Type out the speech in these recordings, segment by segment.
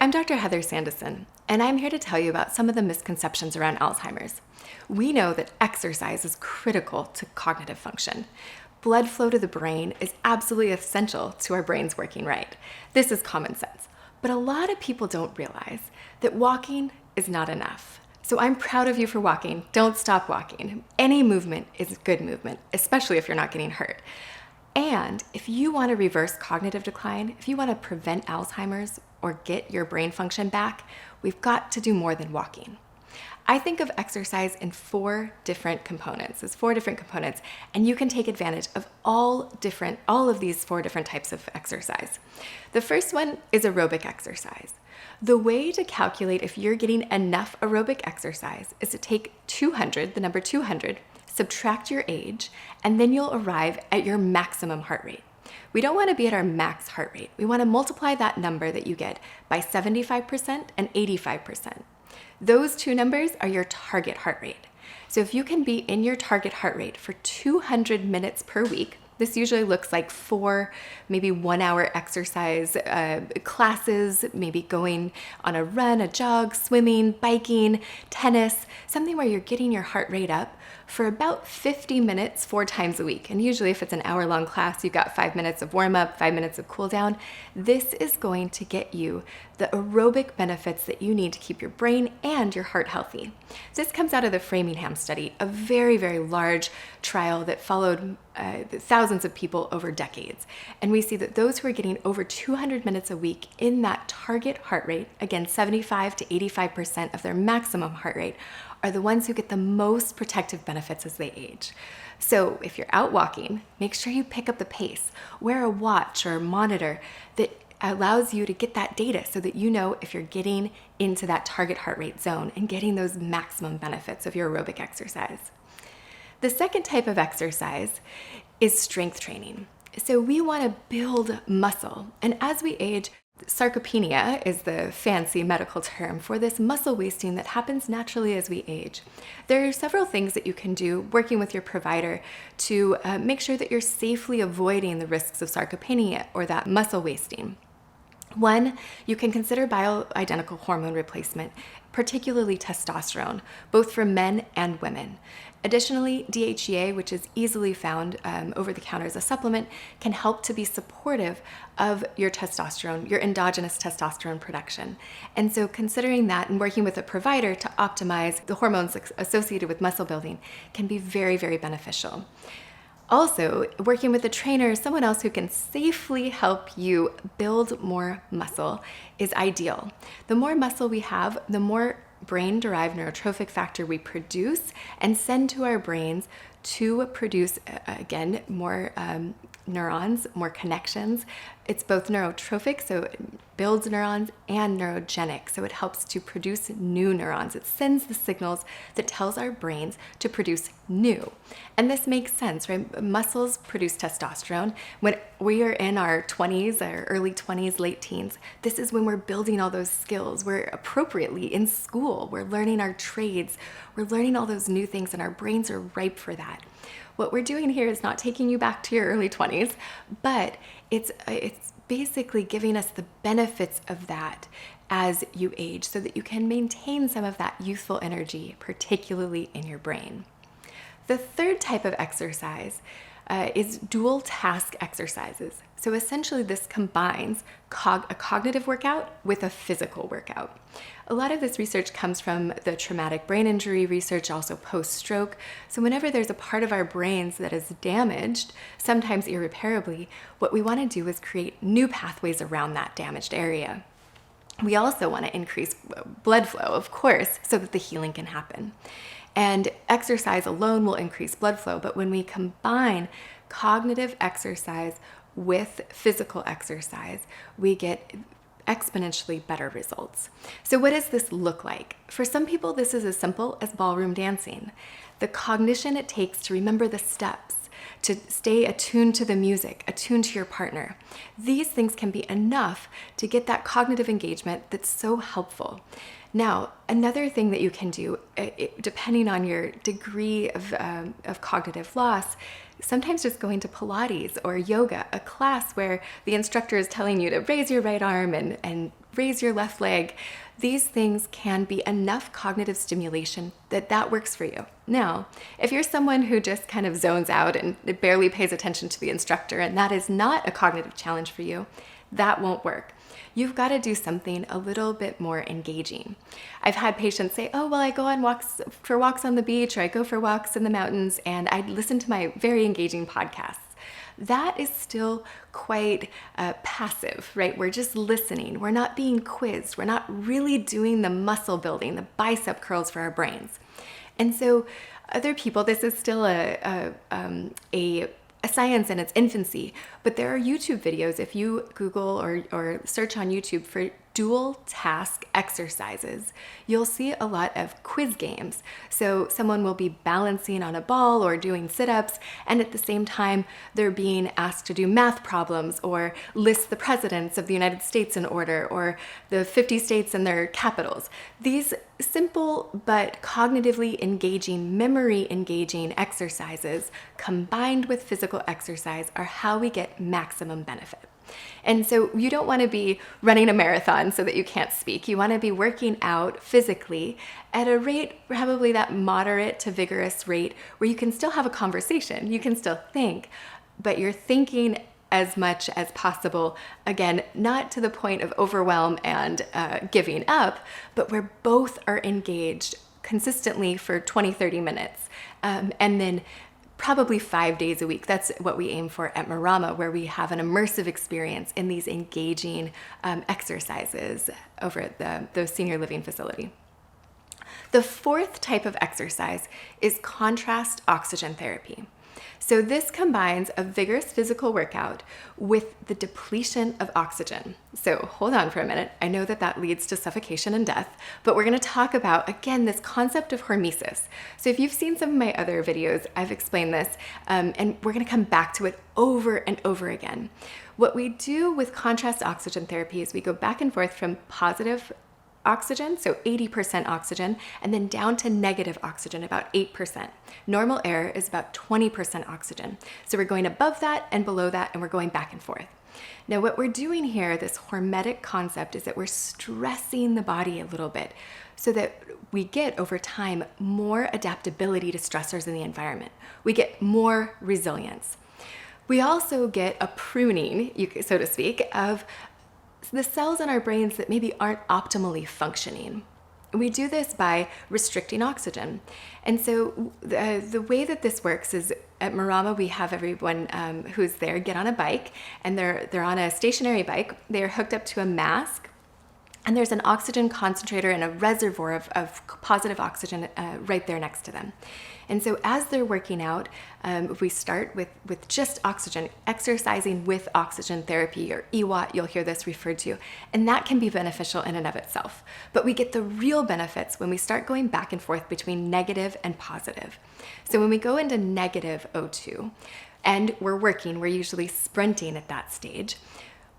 I'm Dr. Heather Sandison, and I'm here to tell you about some of the misconceptions around Alzheimer's. We know that exercise is critical to cognitive function. Blood flow to the brain is absolutely essential to our brains working right. This is common sense, but a lot of people don't realize that walking is not enough. So I'm proud of you for walking. Don't stop walking. Any movement is good movement, especially if you're not getting hurt. And if you want to reverse cognitive decline, if you want to prevent Alzheimer's or get your brain function back, we've got to do more than walking. I think of exercise in four different components. There's four different components, and you can take advantage of all of these four different types of exercise. The first one is aerobic exercise. The way to calculate if you're getting enough aerobic exercise is to take 200, the number 200, subtract your age, and then you'll arrive at your maximum heart rate. We don't want to be at our max heart rate. We want to multiply that number that you get by 75% and 85%. Those two numbers are your target heart rate. So if you can be in your target heart rate for 200 minutes per week, this usually looks like 4, maybe 1 hour exercise classes, maybe going on a run, a jog, swimming, biking, tennis, something where you're getting your heart rate up for about 50 minutes 4 times a week. And usually if it's an hour-long class, you've got 5 minutes of warm-up, 5 minutes of cool-down. This is going to get you the aerobic benefits that you need to keep your brain and your heart healthy. This comes out of the Framingham Study, a very, very large trial that followed thousands of people over decades. And we see that those who are getting over 200 minutes a week in that target heart rate, again, 75 to 85% of their maximum heart rate, are the ones who get the most protective benefits as they age. So if you're out walking, make sure you pick up the pace. Wear a watch or a monitor that allows you to get that data so that you know if you're getting into that target heart rate zone and getting those maximum benefits of your aerobic exercise. The second type of exercise is strength training. So we want to build muscle, and as we age, sarcopenia is the fancy medical term for this muscle wasting that happens naturally as we age. There are several things that you can do working with your provider to make sure that you're safely avoiding the risks of sarcopenia or that muscle wasting. One, you can consider bioidentical hormone replacement, particularly testosterone, both for men and women. Additionally, DHEA, which is easily found over the counter as a supplement, can help to be supportive of your testosterone, your endogenous testosterone production. And so considering that and working with a provider to optimize the hormones associated with muscle building can be very, very beneficial. Also, working with a trainer, someone else who can safely help you build more muscle, is ideal. The more muscle we have, the more brain-derived neurotrophic factor we produce and send to our brains to produce, again, more neurons, more connections. It's both neurotrophic, so it builds neurons, and neurogenic, so it helps to produce new neurons. It sends the signals that tells our brains to produce new. And this makes sense, right? Muscles produce testosterone. When we are in our 20s, our early 20s, late teens, this is when we're building all those skills. We're appropriately in school. We're learning our trades. We're learning all those new things, and our brains are ripe for that. What we're doing here is not taking you back to your early 20s, but it's basically giving us the benefits of that as you age so that you can maintain some of that youthful energy, particularly in your brain. The third type of exercise is dual task exercises. So essentially this combines a cognitive workout with a physical workout. A lot of this research comes from the traumatic brain injury research, also post-stroke. So whenever there's a part of our brains that is damaged, sometimes irreparably, what we want to do is create new pathways around that damaged area. We also want to increase blood flow, of course, so that the healing can happen. And exercise alone will increase blood flow, but when we combine cognitive exercise with physical exercise, we get exponentially better results. So what does this look like? For some people, this is as simple as ballroom dancing. The cognition it takes to remember the steps, to stay attuned to the music, attuned to your partner. These things can be enough to get that cognitive engagement that's so helpful. Now, another thing that you can do, depending on your degree of cognitive loss, sometimes just going to Pilates or yoga, a class where the instructor is telling you to raise your right arm and raise your left leg. These things can be enough cognitive stimulation that works for you. Now, if you're someone who just kind of zones out and barely pays attention to the instructor, and that is not a cognitive challenge for you, that won't work. You've got to do something a little bit more engaging. I've had patients say, oh, well, I go on walks on the beach, or I go for walks in the mountains, and I listen to my very engaging podcasts. That is still quite passive, right? We're just listening. We're not being quizzed. We're not really doing the muscle building, the bicep curls for our brains. And so other people, this is still a science in its infancy, but there are YouTube videos. If you Google or search on YouTube for dual task exercises, you'll see a lot of quiz games. So someone will be balancing on a ball or doing sit-ups, and at the same time, they're being asked to do math problems or list the presidents of the United States in order, or the 50 states and their capitals. These simple but cognitively engaging, memory engaging exercises combined with physical exercise are how we get maximum benefit. And so you don't want to be running a marathon so that you can't speak. You want to be working out physically at a rate, probably that moderate to vigorous rate, where you can still have a conversation, you can still think, but you're thinking as much as possible. Again, not to the point of overwhelm and giving up, but where both are engaged consistently for 20, 30 minutes. And then probably 5 days a week. That's what we aim for at Marama, where we have an immersive experience in these engaging exercises over at the senior living facility. The fourth type of exercise is contrast oxygen therapy. So this combines a vigorous physical workout with the depletion of oxygen. So hold on for a minute. I know that leads to suffocation and death, but we're going to talk about, again, this concept of hormesis. So if you've seen some of my other videos, I've explained this, and we're going to come back to it over and over again. What we do with contrast oxygen therapy is we go back and forth from positive oxygen, so 80% oxygen, and then down to negative oxygen, about 8%. Normal air is about 20% oxygen. So we're going above that and below that, and we're going back and forth. Now, what we're doing here, this hormetic concept, is that we're stressing the body a little bit so that we get, over time, more adaptability to stressors in the environment. We get more resilience. We also get a pruning, so to speak, of the cells in our brains that maybe aren't optimally functioning. We do this by restricting oxygen. And so the way that this works is at Marama, we have everyone who's there get on a bike, and they're on a stationary bike. They're hooked up to a mask, and there's an oxygen concentrator and a reservoir of positive oxygen right there next to them. And so as they're working out, we start with just oxygen, exercising with oxygen therapy, or EWOT, you'll hear this referred to, and that can be beneficial in and of itself. But we get the real benefits when we start going back and forth between negative and positive. So when we go into negative O2, and we're usually sprinting at that stage,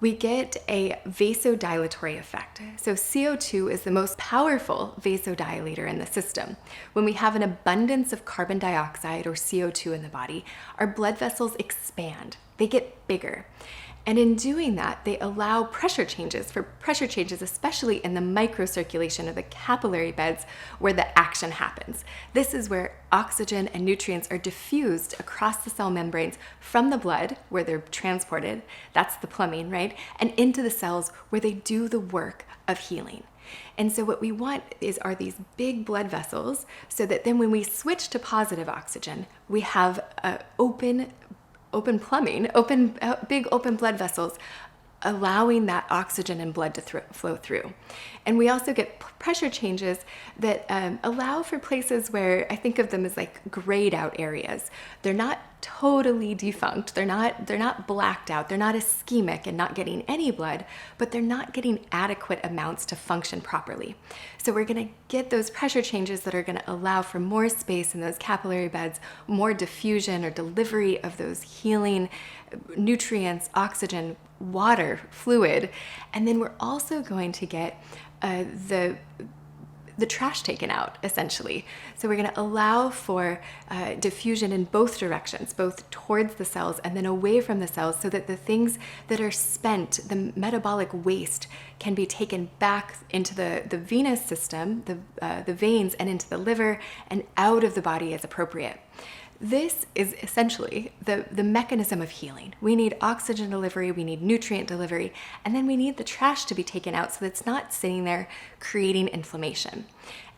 we get a vasodilatory effect. So CO2 is the most powerful vasodilator in the system. When we have an abundance of carbon dioxide, or CO2, in the body, our blood vessels expand. They get bigger. And in doing that, they allow pressure changes, especially in the microcirculation of the capillary beds where the action happens. This is where oxygen and nutrients are diffused across the cell membranes from the blood, where they're transported, that's the plumbing, right? And into the cells where they do the work of healing. And so what we want are these big blood vessels, so that then when we switch to positive oxygen, we have open plumbing, big open blood vessels, allowing that oxygen and blood to flow through. And we also get pressure changes that allow for places where I think of them as like grayed out areas. They're not totally defunct. They're not blacked out. They're not ischemic and not getting any blood, but they're not getting adequate amounts to function properly. So we're going to get those pressure changes that are going to allow for more space in those capillary beds, more diffusion or delivery of those healing nutrients, oxygen, water, fluid. And then we're also going to get the trash taken out, essentially. So we're going to allow for diffusion in both directions, both towards the cells and then away from the cells, so that the things that are spent, the metabolic waste, can be taken back into the venous system, the veins, and into the liver and out of the body as appropriate. This is essentially the mechanism of healing. We need oxygen delivery, we need nutrient delivery, and then we need the trash to be taken out so that it's not sitting there creating inflammation.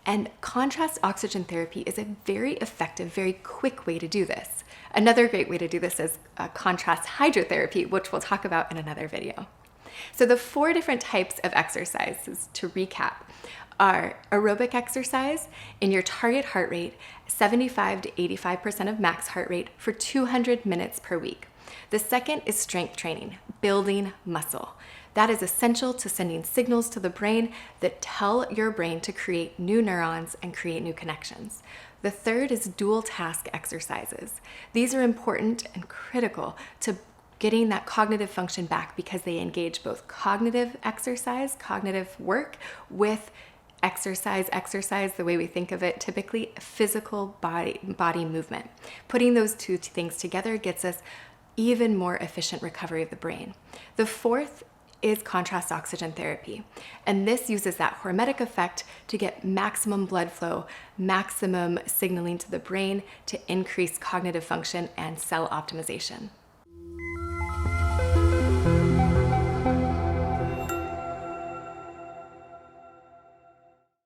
And contrast oxygen therapy is a very effective, very quick way to do this. Another great way to do this is contrast hydrotherapy, which we'll talk about in another video. So the 4 different types of exercises, to recap, are aerobic exercise in your target heart rate, 75 to 85% of max heart rate for 200 minutes per week. The second is strength training, building muscle. That is essential to sending signals to the brain that tell your brain to create new neurons and create new connections. The third is dual task exercises. These are important and critical to getting that cognitive function back because they engage both cognitive exercise, cognitive work, with exercise, the way we think of it, typically physical body movement. Putting those 2 things together gets us even more efficient recovery of the brain. The fourth is contrast oxygen therapy, and this uses that hormetic effect to get maximum blood flow, maximum signaling to the brain to increase cognitive function and cell optimization.